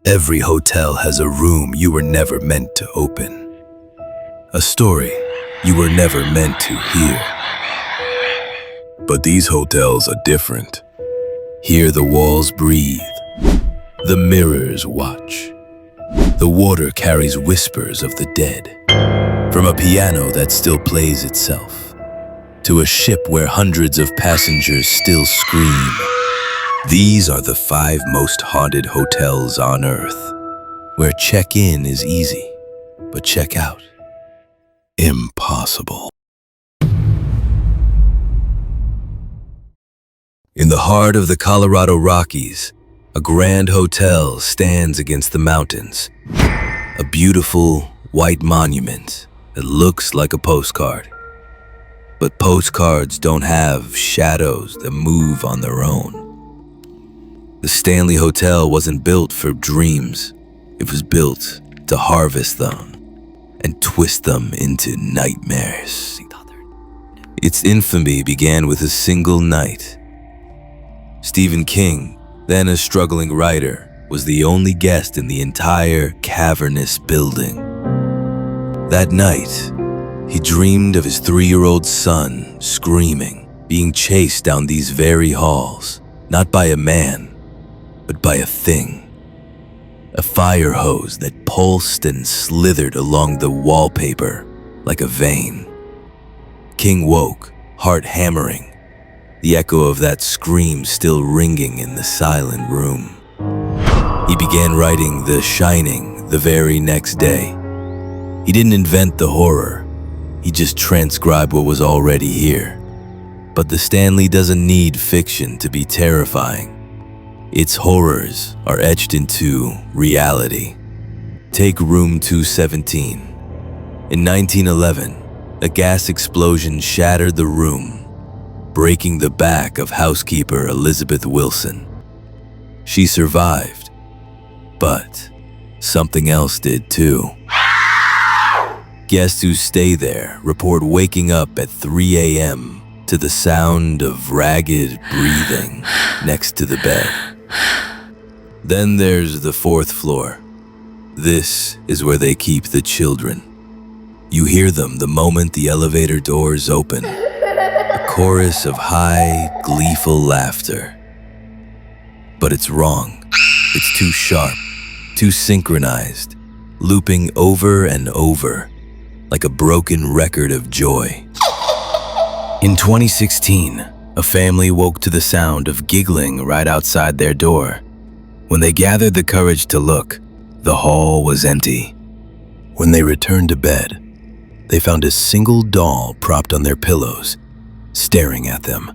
Every hotel has a room you were never meant to open. A story you were never meant to hear. But these hotels are different. Here the walls breathe. The mirrors watch. The water carries whispers of the dead. From a piano that still plays itself, to a ship where hundreds of passengers still scream. These are the 5 most haunted hotels on Earth, where check-in is easy, but check-out, impossible. In the heart of the Colorado Rockies, a grand hotel stands against the mountains. A beautiful white monument that looks like a postcard. But postcards don't have shadows that move on their own. The Stanley Hotel wasn't built for dreams. It was built to harvest them and twist them into nightmares. Its infamy began with a single night. Stephen King, then a struggling writer, was the only guest in the entire cavernous building. That night, he dreamed of his 3-year-old son screaming, being chased down these very halls, not by a man, but by a thing. A fire hose that pulsed and slithered along the wallpaper like a vein. King woke, heart hammering, the echo of that scream still ringing in the silent room. He began writing The Shining the very next day. He didn't invent the horror, he just transcribed what was already here. But the Stanley doesn't need fiction to be terrifying. Its horrors are etched into reality. Take room 217. In 1911, a gas explosion shattered the room, breaking the back of housekeeper Elizabeth Wilson. She survived, but something else did too. Guests who stay there report waking up at 3 a.m. to the sound of ragged breathing next to the bed. Then there's the 4th floor. This is where they keep the children. You hear them the moment the elevator doors open. A chorus of high, gleeful laughter. But it's wrong. It's too sharp, too synchronized, looping over and over, like a broken record of joy. In 2016, a family woke to the sound of giggling right outside their door. When they gathered the courage to look, the hall was empty. When they returned to bed, they found a single doll propped on their pillows, staring at them.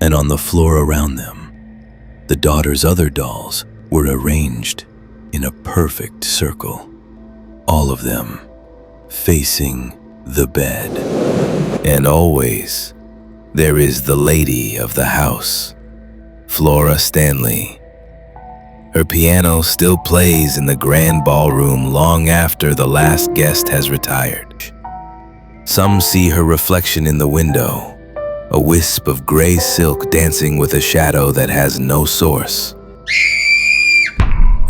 And on the floor around them, the daughter's other dolls were arranged in a perfect circle, all of them facing the bed. And always, there is the lady of the house, Flora Stanley. Her piano still plays in the grand ballroom long after the last guest has retired. Some see her reflection in the window, a wisp of gray silk dancing with a shadow that has no source.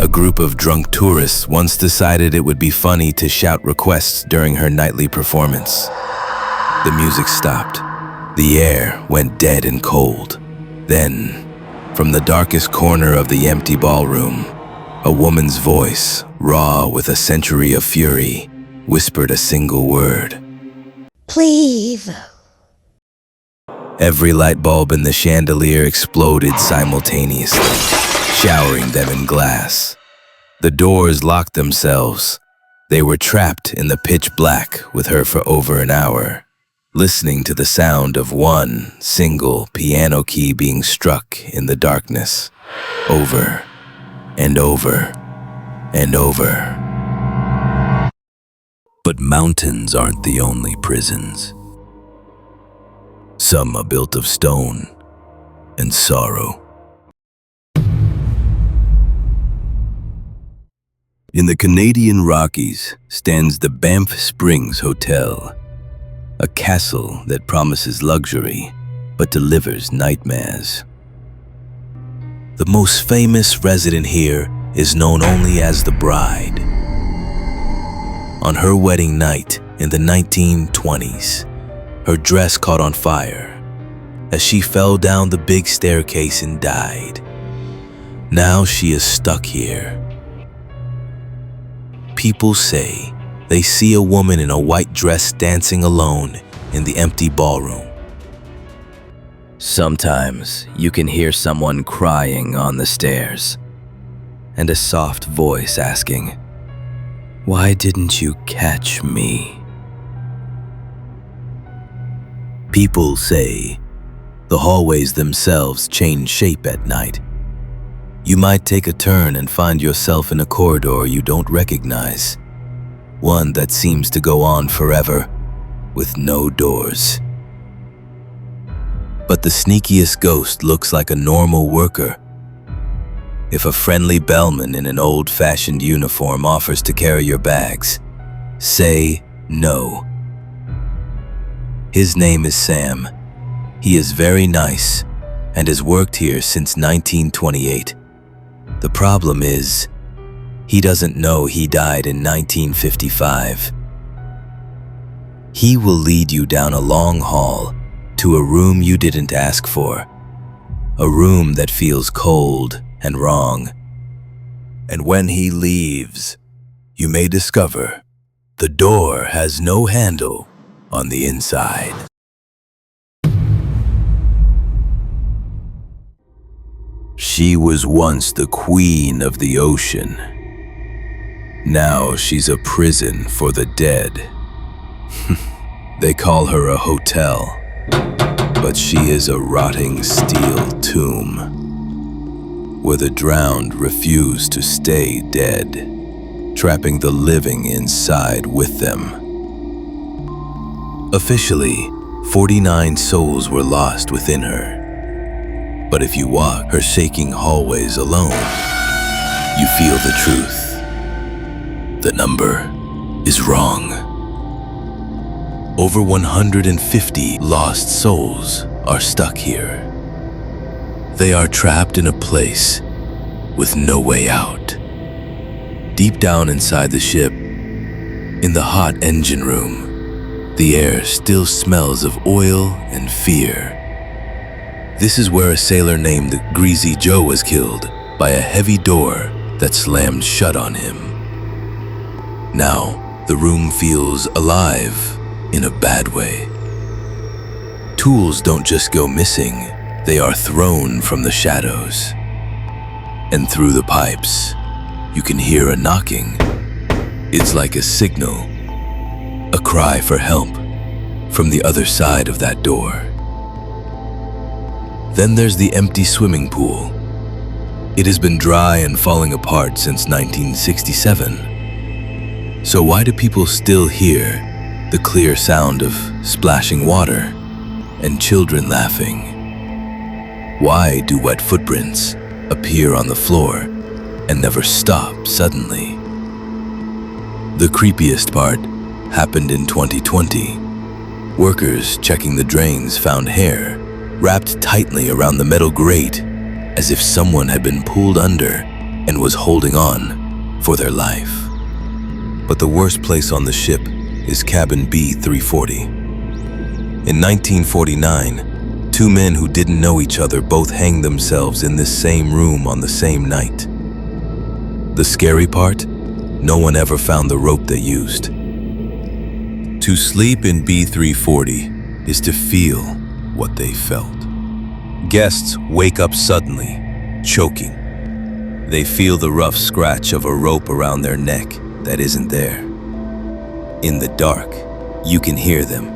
A group of drunk tourists once decided it would be funny to shout requests during her nightly performance. The music stopped. The air went dead and cold. Then, from the darkest corner of the empty ballroom, a woman's voice, raw with a century of fury, whispered a single word. Please. Every light bulb in the chandelier exploded simultaneously, showering them in glass. The doors locked themselves. They were trapped in the pitch black with her for over an hour, listening to the sound of one single piano key being struck in the darkness, over and over and over. But mountains aren't the only prisons. Some are built of stone and sorrow. In the Canadian Rockies stands the Banff Springs Hotel, a castle that promises luxury but delivers nightmares. The most famous resident here is known only as the bride. On her wedding night in the 1920s, her dress caught on fire as she fell down the big staircase and died. Now she is stuck here. People say they see a woman in a white dress dancing alone in the empty ballroom. Sometimes you can hear someone crying on the stairs, and a soft voice asking, "Why didn't you catch me?" People say the hallways themselves change shape at night. You might take a turn and find yourself in a corridor you don't recognize, one that seems to go on forever with no doors. But the sneakiest ghost looks like a normal worker. If a friendly bellman in an old-fashioned uniform offers to carry your bags, say no. His name is Sam. He is very nice and has worked here since 1928. The problem is, he doesn't know he died in 1955. He will lead you down a long hall to a room you didn't ask for, a room that feels cold and wrong. And when he leaves, you may discover the door has no handle on the inside. She was once the queen of the ocean. Now she's a prison for the dead. They call her a hotel, but she is a rotting steel tomb, where the drowned refuse to stay dead, trapping the living inside with them. Officially, 49 souls were lost within her. But if you walk her shaking hallways alone, you feel the truth. The number is wrong. Over 150 lost souls are stuck here. They are trapped in a place with no way out. Deep down inside the ship, in the hot engine room, the air still smells of oil and fear. This is where a sailor named Greasy Joe was killed by a heavy door that slammed shut on him. Now, the room feels alive in a bad way. Tools don't just go missing, they are thrown from the shadows. And through the pipes, you can hear a knocking. It's like a signal, a cry for help from the other side of that door. Then there's the empty swimming pool. It has been dry and falling apart since 1967. So why do people still hear the clear sound of splashing water and children laughing? Why do wet footprints appear on the floor and never stop suddenly? The creepiest part happened in 2020. Workers checking the drains found hair wrapped tightly around the metal grate, as if someone had been pulled under and was holding on for their life. But the worst place on the ship is cabin B340. In 1949, two men who didn't know each other both hanged themselves in this same room on the same night. The scary part? No one ever found the rope they used. To sleep in B340 is to feel what they felt. Guests wake up suddenly, choking. They feel the rough scratch of a rope around their neck that isn't there. In the dark, you can hear them,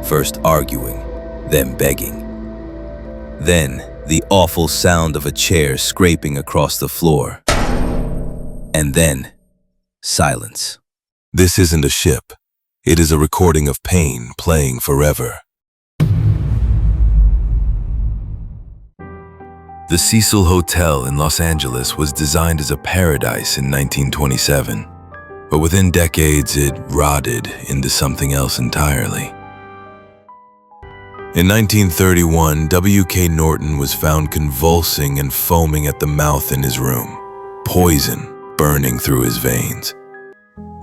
first arguing, then begging. Then, the awful sound of a chair scraping across the floor. And then, silence. This isn't a ship. It is a recording of pain playing forever. The Cecil Hotel in Los Angeles was designed as a paradise in 1927, but within decades it rotted into something else entirely. In 1931, W.K. Norton was found convulsing and foaming at the mouth in his room. poison burning through his veins.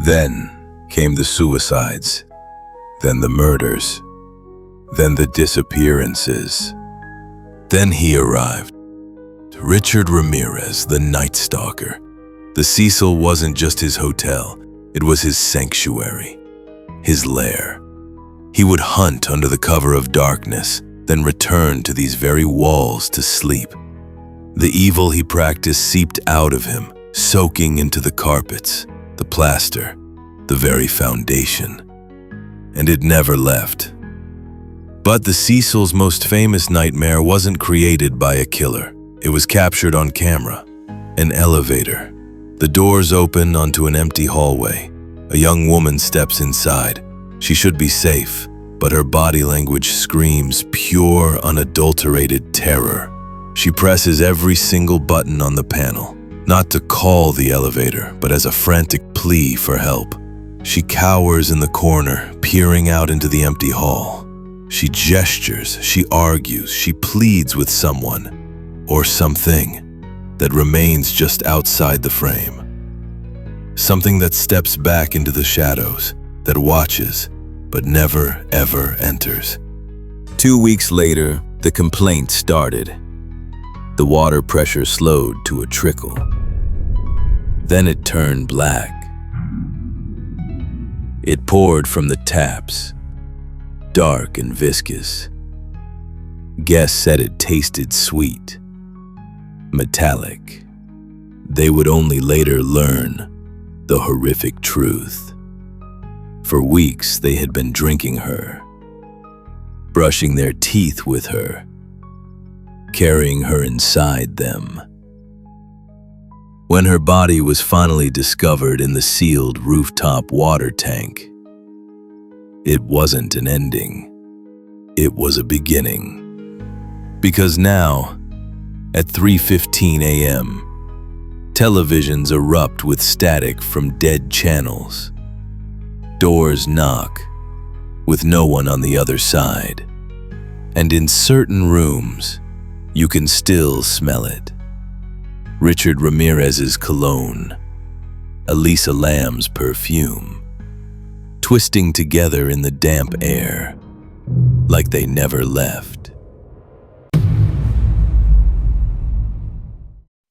Then came the suicides, then the murders, then the disappearances. Then he arrived. Richard Ramirez, the Night Stalker. The Cecil wasn't just his hotel, it was his sanctuary, his lair. He would hunt under the cover of darkness, then return to these very walls to sleep. The evil he practiced seeped out of him, soaking into the carpets, the plaster, the very foundation. And it never left. But the Cecil's most famous nightmare wasn't created by a killer. It was captured on camera. An elevator. The doors open onto an empty hallway. A young woman steps inside. She should be safe, but her body language screams pure, unadulterated terror. She presses every single button on the panel, not to call the elevator, but as a frantic plea for help. She cowers in the corner, peering out into the empty hall. She gestures, she argues, she pleads with someone, or something, that remains just outside the frame. Something that steps back into the shadows, that watches, but never ever enters. 2 weeks later, the complaint started. The water pressure slowed to a trickle. Then it turned black. It poured from the taps, dark and viscous. Guests said it tasted sweet, metallic. They would only later learn the horrific truth. For weeks, they had been drinking her, brushing their teeth with her, carrying her inside them. When her body was finally discovered in the sealed rooftop water tank, it wasn't an ending. It was a beginning. Because now, at 3:15 a.m., televisions erupt with static from dead channels. Doors knock, with no one on the other side. And in certain rooms, you can still smell it. Richard Ramirez's cologne, Elisa Lam's perfume, twisting together in the damp air, like they never left.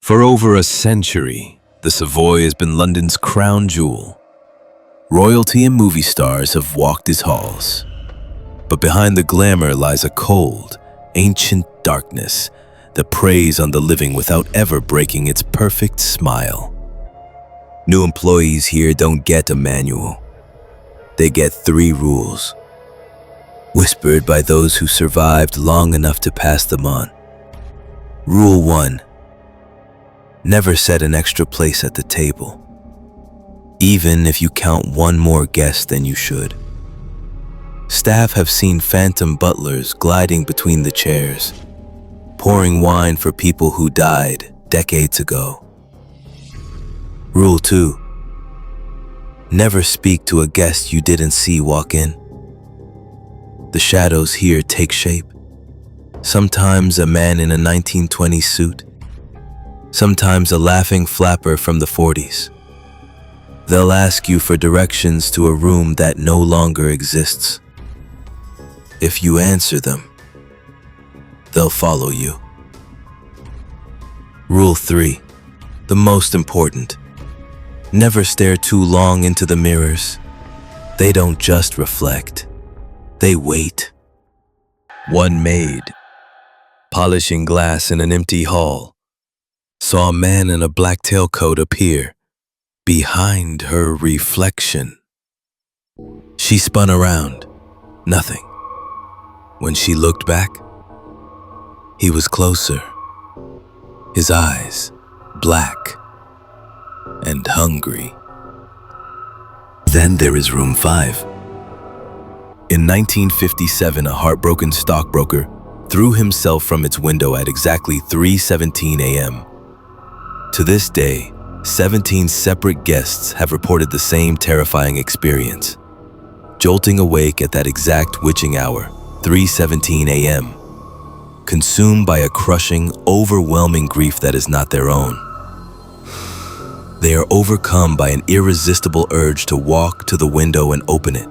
For over a century, the Savoy has been London's crown jewel. Royalty and movie stars have walked its halls. But behind the glamour lies a cold, ancient darkness that preys on the living without ever breaking its perfect smile. New employees here don't get a manual. They get 3 rules, whispered by those who survived long enough to pass them on. Rule 1. Never set an extra place at the table, even if you count one more guest than you should. Staff have seen phantom butlers gliding between the chairs, pouring wine for people who died decades ago. Rule 2. Never speak to a guest you didn't see walk in. The shadows here take shape. Sometimes a man in a 1920s suit, sometimes a laughing flapper from the 40s. They'll ask you for directions to a room that no longer exists. If you answer them, they'll follow you. Rule 3, the most important. Never stare too long into the mirrors. They don't just reflect, they wait. One maid, polishing glass in an empty hall, saw a man in a black tailcoat appear behind her reflection. She spun around, nothing. When she looked back, he was closer, his eyes black and hungry. Then there is room 5. In 1957, a heartbroken stockbroker threw himself from its window at exactly 3:17 a.m. To this day, 17 separate guests have reported the same terrifying experience, jolting awake at that exact witching hour, 3:17 a.m., consumed by a crushing, overwhelming grief that is not their own. They are overcome by an irresistible urge to walk to the window and open it,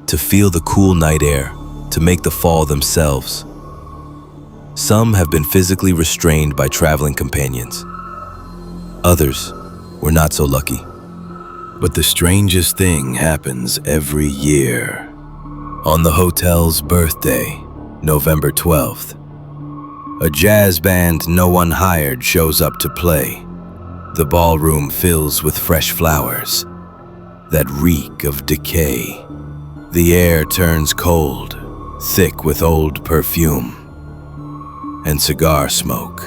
to feel the cool night air, to make the fall themselves. Some have been physically restrained by traveling companions. Others were not so lucky. But the strangest thing happens every year. On the hotel's birthday, November 12th, a jazz band no one hired shows up to play. The ballroom fills with fresh flowers that reek of decay. The air turns cold, thick with old perfume and cigar smoke.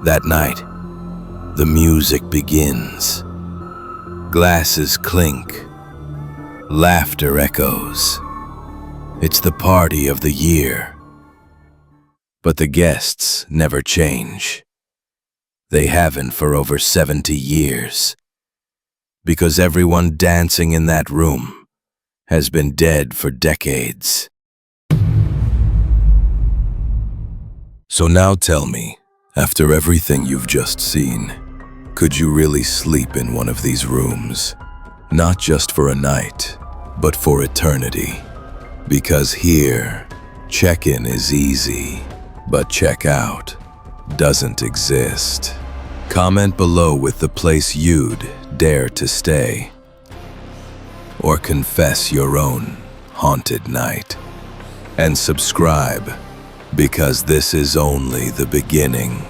That night, the music begins. Glasses clink, laughter echoes. It's the party of the year. But the guests never change. They haven't for over 70 years. Because everyone dancing in that room has been dead for decades. So now tell me, after everything you've just seen, could you really sleep in one of these rooms? Not just for a night, but for eternity. Because here, check-in is easy, but check-out doesn't exist. Comment below with the place you'd dare to stay. Or confess your own haunted night. And subscribe, because this is only the beginning.